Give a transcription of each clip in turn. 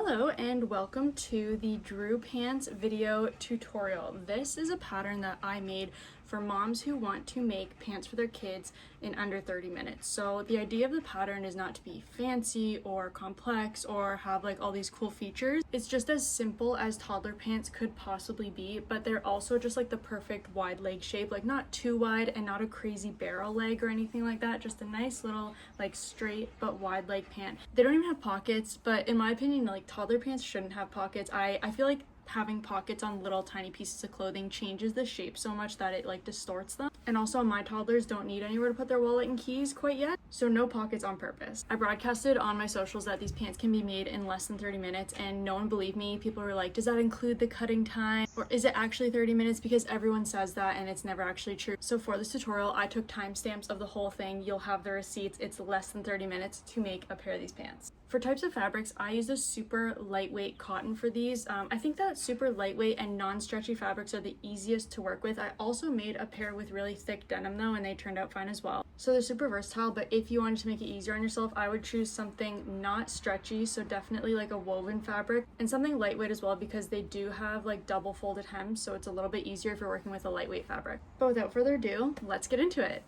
Hello and welcome to the Drew Pants video tutorial. This is a pattern that I made for moms who want to make pants for their kids in under 30 minutes. So the idea of the pattern is not to be fancy or complex or have like all these cool features. It's just as simple as toddler pants could possibly be, but they're also just like the perfect wide leg shape, like not too wide and not a crazy barrel leg or anything like that, just a nice little like straight but wide leg pant. They don't even have pockets, but in my opinion, like toddler pants shouldn't have pockets. I feel like having pockets on little tiny pieces of clothing changes the shape so much that it like distorts them. And also my toddlers don't need anywhere to put their wallet and keys quite yet, so no pockets on purpose. I broadcasted on my socials that these pants can be made in less than 30 minutes and no one believed me. People were like, does that include the cutting time? Or is it actually 30 minutes? Because everyone says that and it's never actually true. So for this tutorial, I took timestamps of the whole thing. You'll have the receipts. It's less than 30 minutes to make a pair of these pants. For types of fabrics, I use a super lightweight cotton for these. I think that super lightweight and non-stretchy fabrics are the easiest to work with. I also made a pair with really thick denim though, and they turned out fine as well. So they're super versatile, but if you wanted to make it easier on yourself, I would choose something not stretchy, so definitely like a woven fabric, and something lightweight as well because they do have like double folded hems, so it's a little bit easier if you're working with a lightweight fabric. But without further ado, let's get into it.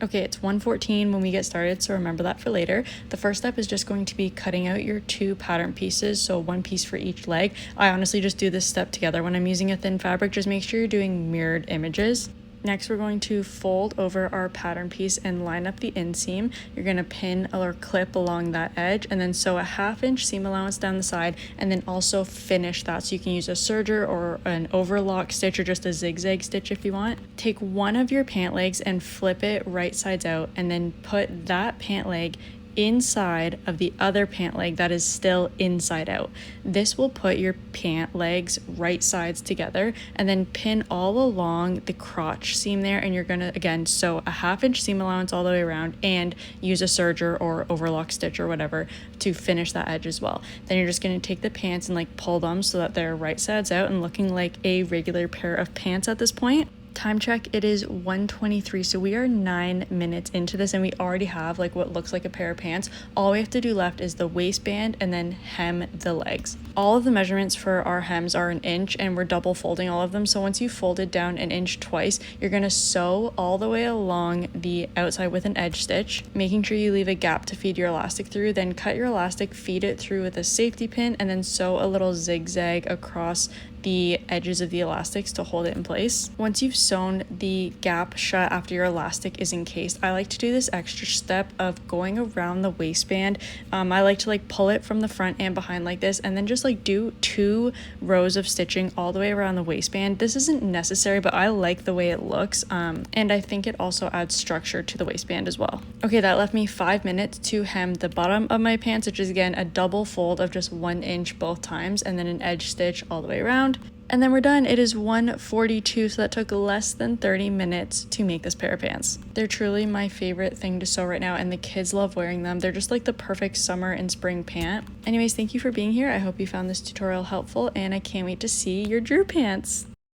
Okay, it's 1:14 when we get started, so remember that for later. The first step is just going to be cutting out your two pattern pieces, so one piece for each leg. I honestly just do this step together when I'm using a thin fabric. Just make sure you're doing mirrored images. Next, we're going to fold over our pattern piece and line up the inseam. You're going to pin or clip along that edge and then sew a 1/2 inch seam allowance down the side, and then also finish that. So you can use a serger or an overlock stitch or just a zigzag stitch if you want. Take one of your pant legs and flip it right sides out, and then put that pant leg inside of the other pant leg that is still inside out. This will put your pant legs right sides together, and then pin all along the crotch seam there, and you're gonna again sew a 1/2 inch seam allowance all the way around and use a serger or overlock stitch or whatever to finish that edge as well. Then you're just gonna take the pants and like pull them so that they're right sides out and looking like a regular pair of pants at this point. Time check, it is 1:23, so we are 9 minutes into this and we already have like what looks like a pair of pants. All we have to do left is the waistband and then hem the legs. All of the measurements for our hems are 1 inch, and we're double folding all of them. So once you fold it down 1 inch twice, you're gonna sew all the way along the outside with an edge stitch, making sure you leave a gap to feed your elastic through. Then cut your elastic, feed it through with a safety pin, and then sew a little zigzag across the edges of the elastics to hold it in place. Once you've sewn the gap shut after your elastic is encased, I like to do this extra step of going around the waistband. I like to like pull it from the front and behind like this, and then just like do 2 rows of stitching all the way around the waistband. This isn't necessary, but I like the way it looks, and I think it also adds structure to the waistband as well. Okay, that left me 5 minutes to hem the bottom of my pants, which is again a double fold of just 1 inch both times, and then an edge stitch all the way around. And then we're done. It is 1:42, so that took less than 30 minutes to make this pair of pants. They're truly my favorite thing to sew right now, and the kids love wearing them. They're just like the perfect summer and spring pant. Anyways, thank you for being here. I hope you found this tutorial helpful, and I can't wait to see your Drew pants.